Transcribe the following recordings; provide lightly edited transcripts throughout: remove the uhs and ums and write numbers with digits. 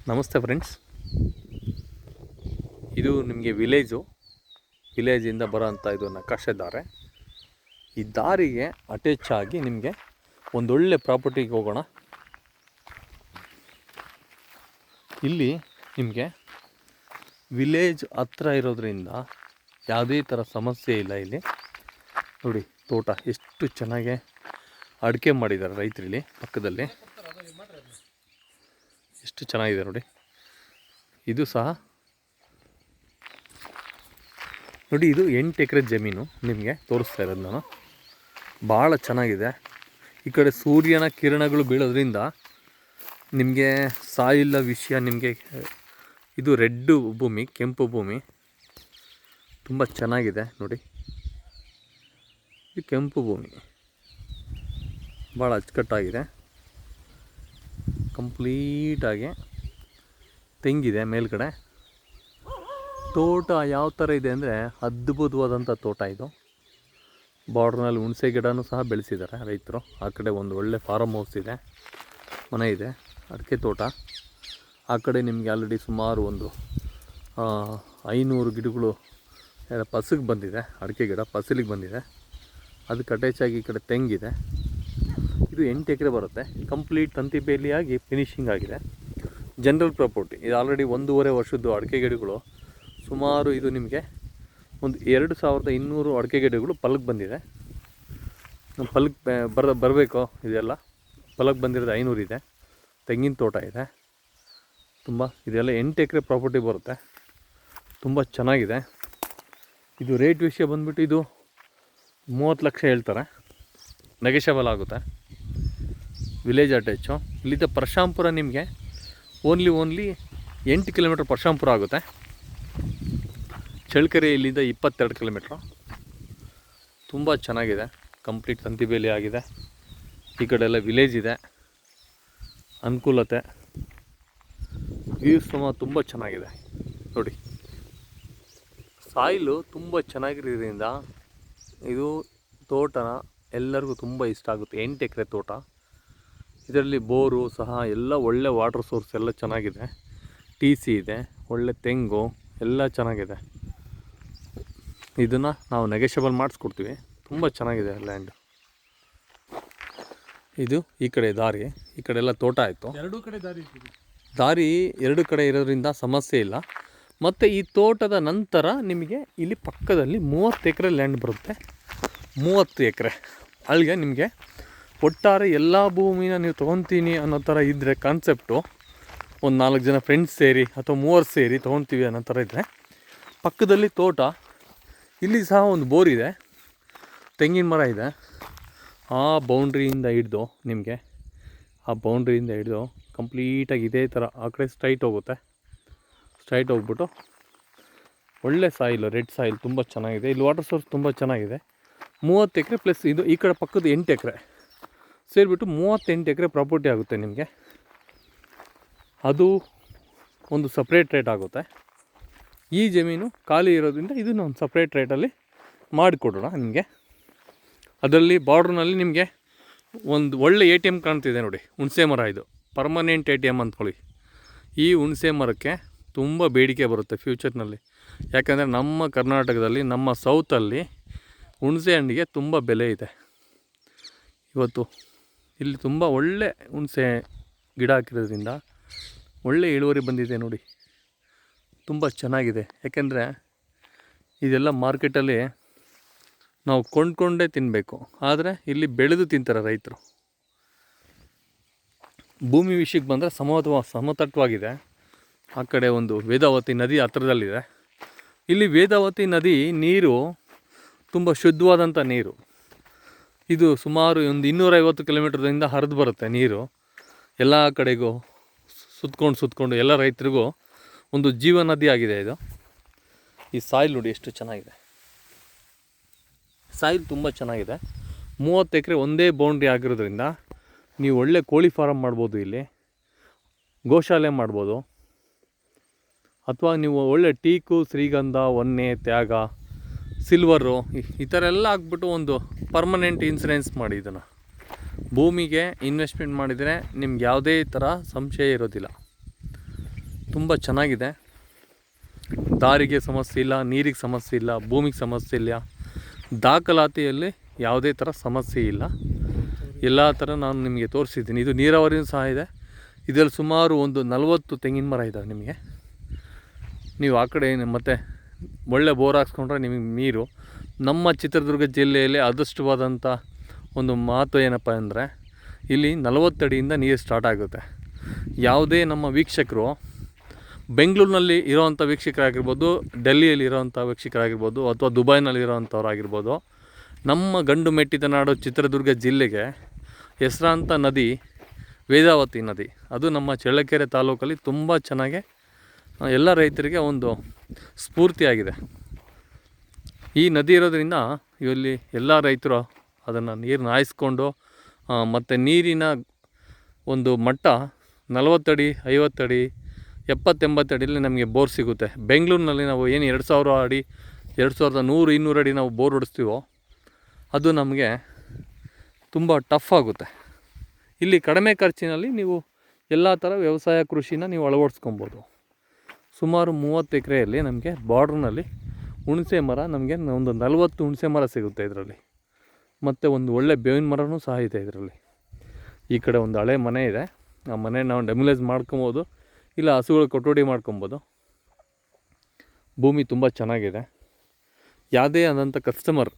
ನಮಸ್ತೆ ಫ್ರೆಂಡ್ಸ್, ಇದು ನಿಮಗೆ ವಿಲೇಜಿಂದ ಬರೋಂಥ ಇದು ನಕಾಶೆ ದಾರೆ. ಈ ದಾರಿಗೆ ಅಟ್ಯಾಚ್ ಆಗಿ ನಿಮಗೆ ಒಂದೊಳ್ಳೆ ಪ್ರಾಪರ್ಟಿಗೆ ಹೋಗೋಣ. ಇಲ್ಲಿ ನಿಮಗೆ ವಿಲೇಜ್ ಹತ್ರ ಇರೋದ್ರಿಂದ ಯಾವುದೇ ಥರ ಸಮಸ್ಯೆ ಇಲ್ಲ. ಇಲ್ಲಿ ನೋಡಿ, ತೋಟ ಎಷ್ಟು ಚೆನ್ನಾಗಿ ಅಡಿಕೆ ಮಾಡಿದ್ದಾರೆ ರೈತರಲ್ಲಿ. ಪಕ್ಕದಲ್ಲಿ ಎಷ್ಟು ಚೆನ್ನಾಗಿದೆ ನೋಡಿ. ಇದು ಸಹ ನೋಡಿ, ಇದು 8 ಎಕರೆ ಜಮೀನು ನಿಮಗೆ ತೋರಿಸ್ತಾ ಇರೋದು ನಾನು. ಭಾಳ ಚೆನ್ನಾಗಿದೆ. ಈ ಕಡೆ ಸೂರ್ಯನ ಕಿರಣಗಳು ಬೀಳೋದ್ರಿಂದ ನಿಮಗೆ ಸಾಯಿಲ್ಲ ವಿಷಯ. ನಿಮಗೆ ಇದು ರೆಡ್ ಭೂಮಿ, ಕೆಂಪು ಭೂಮಿ, ತುಂಬ ಚೆನ್ನಾಗಿದೆ ನೋಡಿ. ಇದು ಕೆಂಪು ಭೂಮಿ, ಭಾಳ ಅಚ್ಚುಕಟ್ಟಾಗಿದೆ. ಕಂಪ್ಲೀಟಾಗಿ ತೆಂಗಿದೆ ಮೇಲ್ಗಡೆ. ತೋಟ ಯಾವ ಥರ ಇದೆ ಅಂದರೆ ಅದ್ಭುತವಾದಂಥ ತೋಟ ಇದು. ಬಾರ್ಡ್ರ್ನಲ್ಲಿ ಹುಣಸೆ ಗಿಡನೂ ಸಹ ಬೆಳೆಸಿದ್ದಾರೆ ರೈತರು. ಆ ಕಡೆ ಒಂದು ಒಳ್ಳೆ ಫಾರಮ್ ಹೌಸ್ ಇದೆ, ಮನೆ ಇದೆ, ಅಡಿಕೆ ತೋಟ. ಆ ಕಡೆ ನಿಮಗೆ ಆಲ್ರೆಡಿ ಸುಮಾರು ಒಂದು 500 ಗಿಡಗಳು ಫಸಲಿಗೆ ಬಂದಿದೆ. ಅಡಿಕೆ ಗಿಡ ಫಸಲಿಗೆ ಬಂದಿದೆ. ಅದಕ್ಕೆ ಅಟ್ಯಾಚಾಗಿ ಈ ಕಡೆ ತೆಂಗಿದೆ. ಇದು 8 ಎಕರೆ ಬರುತ್ತೆ. ಕಂಪ್ಲೀಟ್ ತಂತಿ ಬೇಲಿಯಾಗಿ ಫಿನಿಶಿಂಗ್ ಆಗಿದೆ. General property. ಇದು ಆಲ್ರೆಡಿ 1.5 ವರ್ಷದ್ದು ಅಡಿಕೆ ಗಿಡಗಳು. ಸುಮಾರು ಇದು ನಿಮಗೆ ಒಂದು 2200 ಅಡಿಕೆ ಗಿಡಗಳು ಫಲಕ್ಕೆ ಬಂದಿದೆ. ಫಲಕ್ಕೆ ಬರಬೇಕು. ಇದೆಲ್ಲ ಫಲಕ್ಕೆ ಬಂದಿರೋದು 500 ಇದೆ. ತೆಂಗಿನ ತೋಟ ಇದೆ ತುಂಬ. ಇದೆಲ್ಲ 8 ಎಕರೆ ಪ್ರಾಪರ್ಟಿ ಬರುತ್ತೆ. ತುಂಬ ಚೆನ್ನಾಗಿದೆ. ಇದು ರೇಟ್ ವಿಷಯ ಬಂದುಬಿಟ್ಟು ಇದು 30 ಲಕ್ಷ ಹೇಳ್ತಾರೆ. ನೆಗೆಷಬಲ್ ಆಗುತ್ತೆ. Village attach. ಇಲ್ಲಿದ್ದ ಪರಶಾಂಪುರ ನಿಮಗೆ ಓನ್ಲಿ 8 ಕಿಲೋಮೀಟ್ರ್ ಪರಶಾಂಪುರ ಆಗುತ್ತೆ. ಚಳ್ಳಕೆರೆ ಇಲ್ಲಿಂದ 22 ಕಿಲೋಮೀಟ್ರು. ತುಂಬ ಚೆನ್ನಾಗಿದೆ. ಕಂಪ್ಲೀಟ್ ತಂತಿ ಬೇಲಿ ಆಗಿದೆ. ಈ ಕಡೆ ಎಲ್ಲ ವಿಲೇಜ್ ಇದೆ, ಅನುಕೂಲತೆ. ವ್ಯೂಸ್ ತುಂಬ ಚೆನ್ನಾಗಿದೆ ನೋಡಿ. ಸಾಯಿಲು ತುಂಬ ಚೆನ್ನಾಗಿರೋದ್ರಿಂದ ಇದು ತೋಟನ ಎಲ್ಲರಿಗೂ ತುಂಬ ಇಷ್ಟ ಆಗುತ್ತೆ. 8 ಎಕರೆ ತೋಟ. ಇದರಲ್ಲಿ ಬೋರು ಸಹ ಎಲ್ಲ ಒಳ್ಳೆ ವಾಟರ್ ಸೋರ್ಸ್ ಎಲ್ಲ ಚೆನ್ನಾಗಿದೆ. TC ಇದೆ, ಒಳ್ಳೆ ತೆಂಗು ಎಲ್ಲ ಚೆನ್ನಾಗಿದೆ. ಇದನ್ನು ನಾವು ನೆಗೆಷಬಲ್ ಮಾಡಿಸ್ಕೊಡ್ತೀವಿ. ತುಂಬ ಚೆನ್ನಾಗಿದೆ ಲ್ಯಾಂಡ್. ಇದು ಈ ಕಡೆ ದಾರಿ, ಈ ಕಡೆ ಎಲ್ಲ ತೋಟ ಆಯಿತು. ದಾರಿ 2 ಕಡೆ ಇರೋದ್ರಿಂದ ಸಮಸ್ಯೆ ಇಲ್ಲ. ಮತ್ತು ಈ ತೋಟದ ನಂತರ ನಿಮಗೆ ಇಲ್ಲಿ ಪಕ್ಕದಲ್ಲಿ 30 ಎಕರೆ ಲ್ಯಾಂಡ್ ಬರುತ್ತೆ. 30 ಎಕರೆ ಅಲ್ಲಿಗೆ ನಿಮಗೆ ಒಟ್ಟಾರೆ ಎಲ್ಲ ಭೂಮಿನ ನೀವು ತೊಗೊತೀನಿ ಅನ್ನೋ ಥರ ಇದ್ದರೆ ಕಾನ್ಸೆಪ್ಟು, ಒಂದು 4 ಜನ ಫ್ರೆಂಡ್ಸ್ ಸೇರಿ ಅಥವಾ 3 ಸೇರಿ ತೊಗೊತೀವಿ ಅನ್ನೋ ಥರ ಇದ್ದರೆ ಪಕ್ಕದಲ್ಲಿ ತೋಟ. ಇಲ್ಲಿ ಸಹ ಒಂದು ಬೋರ್ ಇದೆ, ತೆಂಗಿನ ಮರ ಇದೆ. ಆ ಬೌಂಡ್ರಿಯಿಂದ ಹಿಡ್ದು ನಿಮಗೆ ಕಂಪ್ಲೀಟಾಗಿ ಇದೇ ಥರ ಆ ಕಡೆ ಸ್ಟ್ರೈಟ್ ಹೋಗುತ್ತೆ. ಸ್ಟ್ರೈಟ್ ಹೋಗ್ಬಿಟ್ಟು ಒಳ್ಳೆ ಸಾಯಿಲು, ರೆಡ್ ಸಾಯಿಲ್ ತುಂಬ ಚೆನ್ನಾಗಿದೆ. ಇಲ್ಲಿ ವಾಟರ್ ಸೋರ್ಸ್ ತುಂಬ ಚೆನ್ನಾಗಿದೆ. 30 ಎಕರೆ ಪ್ಲಸ್ ಇದು ಈ ಕಡೆ ಪಕ್ಕದ 8 ಎಕರೆ ಸೇರಿಬಿಟ್ಟು 38 ಎಕರೆ ಪ್ರಾಪರ್ಟಿ ಆಗುತ್ತೆ ನಿಮಗೆ. ಅದು ಒಂದು ಸಪ್ರೇಟ್ ರೇಟ್ ಆಗುತ್ತೆ. ಈ ಜಮೀನು ಖಾಲಿ ಇರೋದ್ರಿಂದ ಇದನ್ನು ಒಂದು ಸಪ್ರೇಟ್ ರೇಟಲ್ಲಿ ಮಾಡಿಕೊಡೋಣ ನಿಮಗೆ. ಅದರಲ್ಲಿ ಬಾರ್ಡ್ರ್ನಲ್ಲಿ ನಿಮಗೆ ಒಂದು ಒಳ್ಳೆ ATM ಕಾಣ್ತಿದೆ ನೋಡಿ. ಹುಣಸೆ ಮರ, ಇದು ಪರ್ಮನೆಂಟ್ ATM ಅಂದ್ಕೊಳ್ಳಿ. ಈ ಹುಣಸೆ ಮರಕ್ಕೆ ತುಂಬ ಬೇಡಿಕೆ ಬರುತ್ತೆ ಫ್ಯೂಚರ್ನಲ್ಲಿ. ಯಾಕಂದರೆ ನಮ್ಮ ಕರ್ನಾಟಕದಲ್ಲಿ, ನಮ್ಮ ಸೌತಲ್ಲಿ ಹುಣಸೆ ಹಣ್ಣಿಗೆ ತುಂಬ ಬೆಲೆ ಇದೆ. ಇವತ್ತು ಇಲ್ಲಿ ತುಂಬ ಒಳ್ಳೆ ಹುಣಸೆ ಗಿಡ ಹಾಕಿರೋದ್ರಿಂದ ಒಳ್ಳೆ ಇಳುವರಿ ಬಂದಿದೆ ನೋಡಿ. ತುಂಬ ಚೆನ್ನಾಗಿದೆ. ಯಾಕೆಂದರೆ ಇದೆಲ್ಲ ಮಾರ್ಕೆಟಲ್ಲಿ ನಾವು ಕೊಂಡ್ಕೊಂಡೇ ತಿನ್ನಬೇಕು. ಆದರೆ ಇಲ್ಲಿ ಬೆಳೆದು ತಿಂತಾರೆ ರೈತರು. ಭೂಮಿ ವಿಷಯಕ್ಕೆ ಬಂದರೆ ಸಮತಟ್ವಾಗಿದೆ. ಆ ಕಡೆ ಒಂದು ವೇದಾವತಿ ನದಿ ಹತ್ರದಲ್ಲಿದೆ. ಇಲ್ಲಿ ವೇದಾವತಿ ನದಿ ನೀರು ತುಂಬ ಶುದ್ಧವಾದಂಥ ನೀರು. ಇದು ಸುಮಾರು ಒಂದು 250 ಕಿಲೋಮೀಟ್ರಿಂದ ಹರಿದು ಬರುತ್ತೆ ನೀರು. ಎಲ್ಲ ಕಡೆಗೂ ಸುತ್ಕೊಂಡು ಎಲ್ಲ ರೈತರಿಗೂ ಒಂದು ಜೀವ ನದಿ ಆಗಿದೆ ಇದು. ಈ ಸಾಯಿಲ್ ನೋಡಿ ಎಷ್ಟು ಚೆನ್ನಾಗಿದೆ. ಸಾಯಿಲ್ ತುಂಬ ಚೆನ್ನಾಗಿದೆ. 30 ಎಕರೆ ಒಂದೇ ಬೌಂಡ್ರಿ ಆಗಿರೋದ್ರಿಂದ ನೀವು ಒಳ್ಳೆ ಕೋಳಿ ಫಾರಮ್ ಮಾಡ್ಬೋದು. ಇಲ್ಲಿ ಗೋಶಾಲೆ ಮಾಡ್ಬೋದು. ಅಥವಾ ನೀವು ಒಳ್ಳೆ ಟೀಕು, ಶ್ರೀಗಂಧ, ಹೊನ್ನೆ, ತ್ಯಾಗ, ಸಿಲ್ವರು ಈ ಥರ ಎಲ್ಲ ಹಾಕ್ಬಿಟ್ಟು ಒಂದು ಪರ್ಮನೆಂಟ್ ಇನ್ಸೂರೆನ್ಸ್ ಮಾಡಿ. ಇದನ್ನು ಭೂಮಿಗೆ ಇನ್ವೆಸ್ಟ್ಮೆಂಟ್ ಮಾಡಿದರೆ ನಿಮ್ಗೆ ಯಾವುದೇ ಥರ ಸಂಶಯ ಇರೋದಿಲ್ಲ. ತುಂಬ ಚೆನ್ನಾಗಿದೆ. ದಾರಿಗೆ ಸಮಸ್ಯೆ ಇಲ್ಲ, ನೀರಿಗೆ ಸಮಸ್ಯೆ ಇಲ್ಲ, ಭೂಮಿಗೆ ಸಮಸ್ಯೆ ಇಲ್ಲ, ದಾಖಲಾತಿಯಲ್ಲಿ ಯಾವುದೇ ಥರ ಸಮಸ್ಯೆ ಇಲ್ಲ. ಎಲ್ಲ ಥರ ನಾನು ನಿಮಗೆ ತೋರಿಸಿದ್ದೀನಿ. ಇದು ನೀರಾವರಿಯೂ ಸಹ ಇದೆ. ಇದರಲ್ಲಿ ಸುಮಾರು ಒಂದು 40 ತೆಂಗಿನ ಮರ ಇದ್ದಾವೆ. ನಿಮಗೆ ನೀವು ಆ ಕಡೆ ಮತ್ತು ಒಳ್ಳೆ ಬೋರ್ ಹಾಕ್ಸ್ಕೊಂಡ್ರೆ ನಿಮಗೆ ನೀರು. ನಮ್ಮ ಚಿತ್ರದುರ್ಗ ಜಿಲ್ಲೆಯಲ್ಲಿ ಅದೃಷ್ಟವಾದಂಥ ಒಂದು ಮಾತು ಏನಪ್ಪ ಅಂದರೆ, ಇಲ್ಲಿ 40 ಅಡಿಯಿಂದ ನೀರು ಸ್ಟಾರ್ಟ್ ಆಗುತ್ತೆ. ಯಾವುದೇ ನಮ್ಮ ವೀಕ್ಷಕರು ಬೆಂಗಳೂರಿನಲ್ಲಿ ಇರೋವಂಥ ವೀಕ್ಷಕರಾಗಿರ್ಬೋದು, ಡೆಲ್ಲಿಯಲ್ಲಿ ಇರೋವಂಥ ವೀಕ್ಷಕರಾಗಿರ್ಬೋದು, ಅಥವಾ ದುಬೈನಲ್ಲಿ ಇರೋವಂಥವ್ರಾಗಿರ್ಬೋದು, ನಮ್ಮ ಗಂಡು ಮೆಟ್ಟಿದ ನಾಡು ಚಿತ್ರದುರ್ಗ ಜಿಲ್ಲೆಗೆ ಹೆಸರಾಂತ ನದಿ ವೇದಾವತಿ ನದಿ. ಅದು ನಮ್ಮ ಚಳ್ಳಕೆರೆ ತಾಲೂಕಲ್ಲಿ ತುಂಬ ಚೆನ್ನಾಗಿ ಎಲ್ಲ ರೈತರಿಗೆ ಒಂದು ಸ್ಫೂರ್ತಿಯಾಗಿದೆ. ಈ ನದಿ ಇರೋದರಿಂದ ಇಲ್ಲಿ ಎಲ್ಲ ರೈತರು ಅದನ್ನು ನೀರನ್ನ ಹಾಯಿಸ್ಕೊಂಡು ಮತ್ತು ನೀರಿನ ಒಂದು ಮಟ್ಟ 40 ಅಡಿ, 50 ಅಡಿ, 70-80 ಅಡಿಯಲ್ಲಿ ನಮಗೆ ಬೋರ್ ಸಿಗುತ್ತೆ. ಬೆಂಗಳೂರಿನಲ್ಲಿ ನಾವು ಏನು 2000 ಅಡಿ, 2100-200 ಅಡಿ ನಾವು ಬೋರ್ ಹೊಡಿಸ್ತೀವೋ ಅದು ನಮಗೆ ತುಂಬ ಟಫ್ ಆಗುತ್ತೆ. ಇಲ್ಲಿ ಕಡಿಮೆ ಖರ್ಚಿನಲ್ಲಿ ನೀವು ಎಲ್ಲ ಥರ ವ್ಯವಸಾಯ ಕೃಷಿನ ನೀವು ಅಳವಡಿಸ್ಕೊಬೋದು. ಸುಮಾರು 30 ಎಕರೆಯಲ್ಲಿ ನಮಗೆ ಬಾರ್ಡ್ರ್ನಲ್ಲಿ ಹುಣಸೆ ಮರ ನಮಗೆ ಒಂದು 40 ಹುಣಸೆ ಮರ ಸಿಗುತ್ತೆ ಇದರಲ್ಲಿ. ಮತ್ತು ಒಂದು ಒಳ್ಳೆ ಬೇವಿನ ಮರನೂ ಸಹ ಇದೆ ಇದರಲ್ಲಿ. ಈ ಕಡೆ ಒಂದು ಹಳೆ ಮನೆ ಇದೆ. ಆ ಮನೆ ನಾವು ಡೆಮೊಲೈಸ್ ಮಾಡ್ಕೊಬೋದು, ಇಲ್ಲ ಹಸುಗಳು ಕೊಠಡಿ ಮಾಡ್ಕೊಬೋದು. ಭೂಮಿ ತುಂಬ ಚೆನ್ನಾಗಿದೆ. ಯಾವುದೇ ಆದಂಥ ಕಸ್ಟಮರ್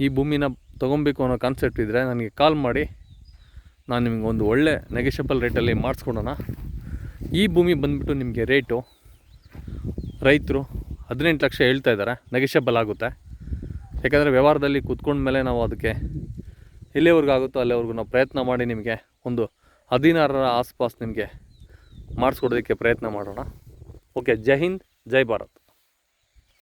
ಈ ಭೂಮಿನ ತೊಗೊಬೇಕು ಅನ್ನೋ ಕಾನ್ಸೆಪ್ಟ್ ಇದ್ದರೆ ನನಗೆ ಕಾಲ್ ಮಾಡಿ, ನಾನು ನಿಮಗೆ ಒಂದು ಒಳ್ಳೆ ನೆಗೆಷಬಲ್ ರೇಟಲ್ಲಿ ಮಾಡಿಸ್ಕೊಡೋಣ. ಈ ಭೂಮಿ ಬಂದುಬಿಟ್ಟು ನಿಮಗೆ ರೇಟು ರೈತರು 18 ಲಕ್ಷ ಹೇಳ್ತಾ ಇದ್ದಾರೆ. ನೆಗೆಷಬಲ್ ಆಗುತ್ತೆ. ಯಾಕಂದರೆ ವ್ಯವಹಾರದಲ್ಲಿ ಕೂತ್ಕೊಂಡ್ಮೇಲೆ ನಾವು ಅದಕ್ಕೆ ಎಲ್ಲಿವರೆಗೂ ಆಗುತ್ತೋ ಅಲ್ಲಿವರೆಗೂ ನಾವು ಪ್ರಯತ್ನ ಮಾಡಿ ನಿಮಗೆ ಒಂದು 16ರ ಆಸ್ಪಾಸ್ ನಿಮಗೆ ಮಾಡಿಸ್ಕೊಡೋದಕ್ಕೆ ಪ್ರಯತ್ನ ಮಾಡೋಣ. ಓಕೆ, ಜೈ ಹಿಂದ್, ಜೈ ಭಾರತ್.